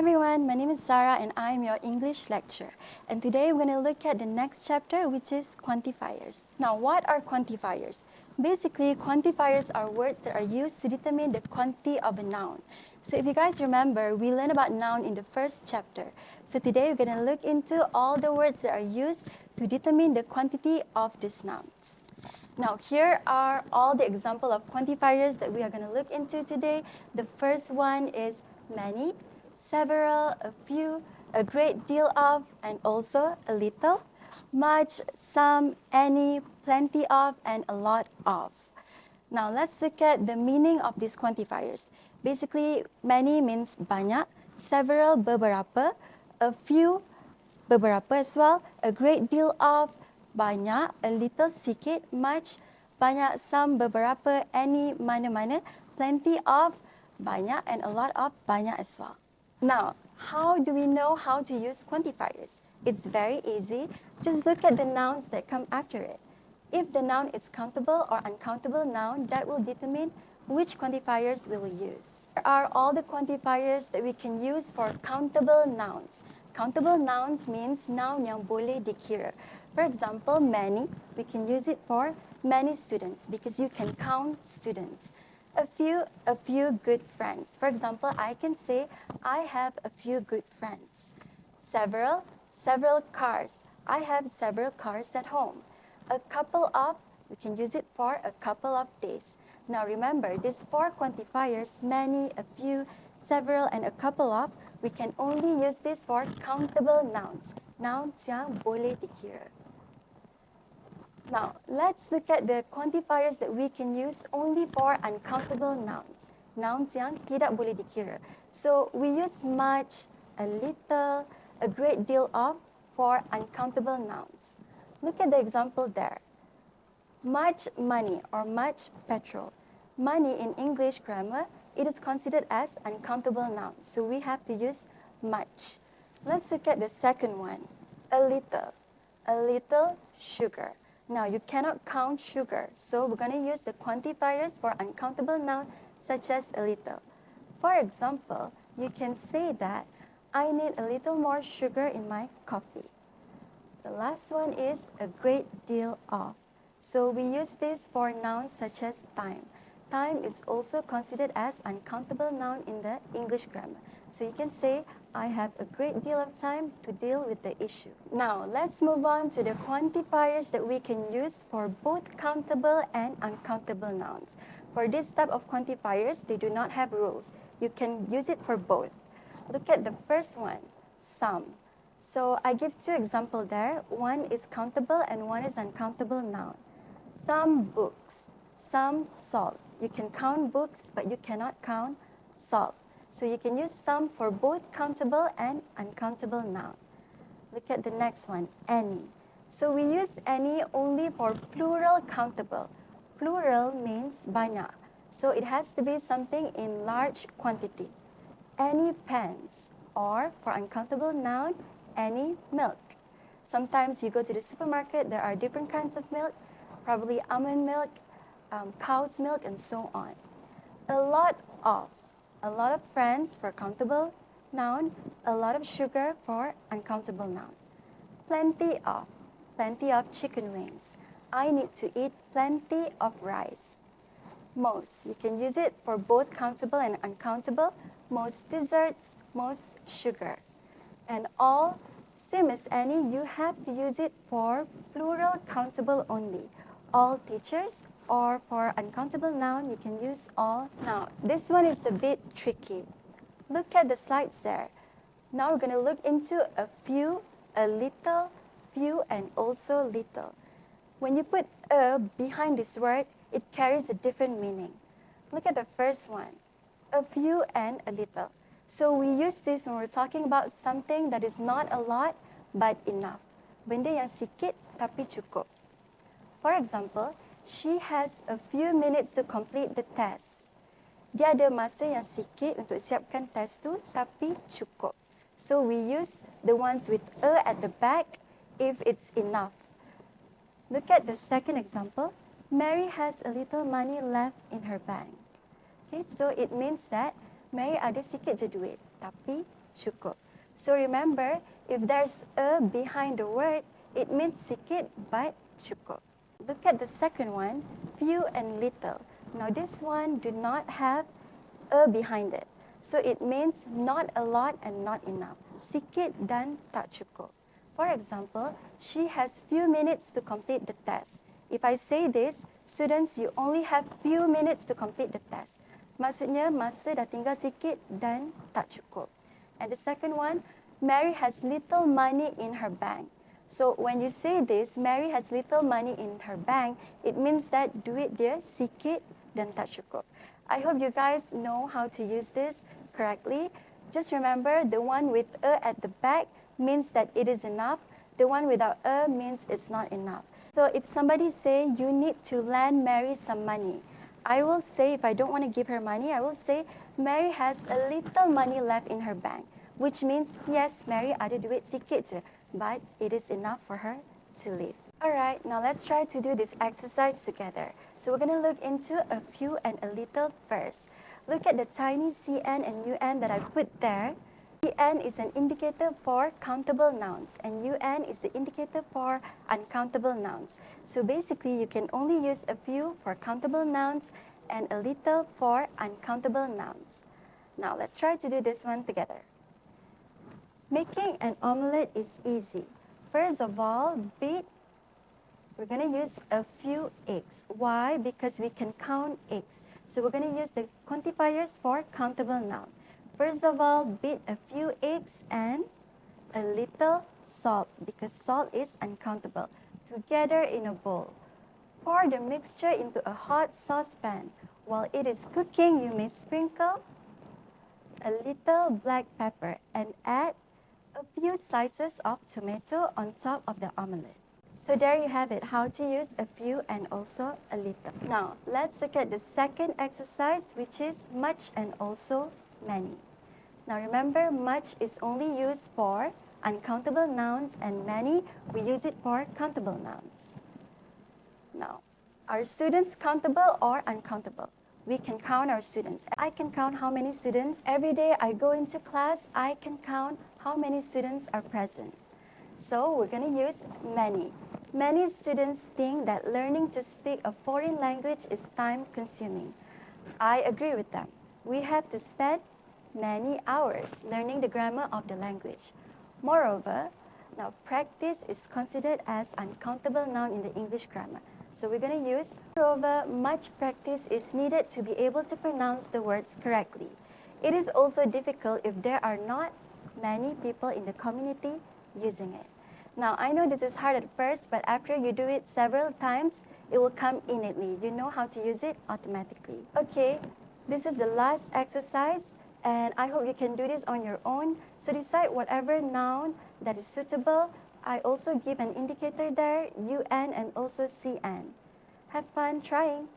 everyone, my name is Zara and I'm your English lecturer. And today I'm going to look at the next chapter, which is quantifiers. Now, what are quantifiers? Basically, quantifiers are words that are used to determine the quantity of a noun. So if you guys remember, we learned about noun in the first chapter. So today we're going to look into all the words that are used to determine the quantity of these nouns. Now, here are all the examples of quantifiers that we are going to look into today. The first one is many, several, a few, a great deal of, and also a little, much, some, any, plenty of, and a lot of. Now, let's look at the meaning of these quantifiers. Basically, many means banyak, several beberapa, a few beberapa as well, a great deal of, banyak, a little sikit, much, banyak, some, beberapa, any, mana-mana, plenty of, banyak, and a lot of, banyak as well. Now, how do we know how to use quantifiers? It's very easy. Just look at the nouns that come after it. If the noun is countable or uncountable noun, that will determine which quantifiers we will use. Here are all the quantifiers that we can use for countable nouns. Countable nouns means noun yang boleh dikira. For example, many, we can use it for many students because you can count students. A few good friends. For example, I can say, I have a few good friends. Several cars. I have several cars at home. A couple of, we can use it for a couple of days. Now remember, these four quantifiers, many, a few, several, and a couple of, we can only use this for countable nouns. Nouns yang boleh dikira. Now, let's look at the quantifiers that we can use only for uncountable nouns. Nouns yang tidak boleh dikira. So, we use much, a little, a great deal of for uncountable nouns. Look at the example there. Much money or much petrol. Money in English grammar, it is considered as uncountable noun. So, we have to use much. Let's look at the second one. A little sugar. Now, you cannot count sugar, so we're going to use the quantifiers for uncountable noun such as a little. For example, you can say that I need a little more sugar in my coffee. The last one is a great deal of. So we use this for nouns such as time. Time is also considered as uncountable noun in the English grammar. So you can say, I have a great deal of time to deal with the issue. Now, let's move on to the quantifiers that we can use for both countable and uncountable nouns. For this type of quantifiers, they do not have rules. You can use it for both. Look at the first one, some. So I give two examples there. One is countable and one is uncountable noun. Some books, some salt. You can count books, but you cannot count salt. So you can use some for both countable and uncountable noun. Look at the next one, any. So we use any only for plural countable. Plural means banyak. So it has to be something in large quantity. Any pens, or for uncountable noun, any milk. Sometimes you go to the supermarket, there are different kinds of milk, probably almond milk, cow's milk, and so on. A lot of friends for countable noun, a lot of sugar for uncountable noun. Plenty of chicken wings. I need to eat plenty of rice. Most, you can use it for both countable and uncountable. Most desserts, most sugar. And all, same as any, you have to use it for plural countable only. All teachers, or for uncountable noun, you can use all. Now, this one is a bit tricky. Look at the slides there. Now we're going to look into a few, a little, few, and also little. When you put a behind this word, it carries a different meaning. Look at the first one, a few and a little. So we use this when we're talking about something that is not a lot, but enough. Benda yang sikit tapi cukup. For example, she has a few minutes to complete the test. Dia ada masa yang sikit untuk siapkan test tu, tapi cukup. So we use the ones with a at the back if it's enough. Look at the second example. Mary has a little money left in her bank. Okay, so it means that Mary ada sikit je duit, tapi cukup. So remember, if there's a behind the word, it means sikit but cukup. Look at the second one, few and little. Now this one do not have a behind it. So it means not a lot and not enough. Sikit dan tak cukup. For example, she has few minutes to complete the test. If I say this, students, you only have few minutes to complete the test. Maksudnya masa dah tinggal sikit dan tak cukup. And the second one, Mary has little money in her bank. So when you say this, Mary has little money in her bank, it means that duit dia sikit dan tak cukup. I hope you guys know how to use this correctly. Just remember, the one with a at the back means that it is enough. The one without a means it's not enough. So if somebody say you need to lend Mary some money, I will say, if I don't want to give her money, I will say Mary has a little money left in her bank, which means yes, Mary ada duit sikit je, but it is enough for her to live. Alright, now let's try to do this exercise together. So we're going to look into a few and a little first. Look at the tiny CN and UN that I put there. CN is an indicator for countable nouns and UN is the indicator for uncountable nouns. So basically, you can only use a few for countable nouns and a little for uncountable nouns. Now let's try to do this one together. Making an omelette is easy. First of all, we're going to use a few eggs. Why? Because we can count eggs. So we're going to use the quantifiers for countable noun. First of all, beat a few eggs and a little salt, because salt is uncountable, together in a bowl. Pour the mixture into a hot saucepan. While it is cooking, you may sprinkle a little black pepper and add a few slices of tomato on top of the omelette. So there you have it, how to use a few and also a little. Now, let's look at the second exercise, which is much and also many. Now remember, much is only used for uncountable nouns and many, we use it for countable nouns. Now, are students countable or uncountable? We can count our students. I can count how many students. Every day I go into class, I can count how many students are present. So we're going to use many. Many students think that learning to speak a foreign language is time-consuming. I agree with them. We have to spend many hours learning the grammar of the language. Moreover, now practice is considered as uncountable noun in the English grammar. So we're going to use, moreover, much practice is needed to be able to pronounce the words correctly. It is also difficult if there are not many people in the community using it. Now, I know this is hard at first, but after you do it several times, it will come innately. You know how to use it automatically. Okay, this is the last exercise, and I hope you can do this on your own. So decide whatever noun that is suitable. I also give an indicator there, UN and also CN. Have fun trying.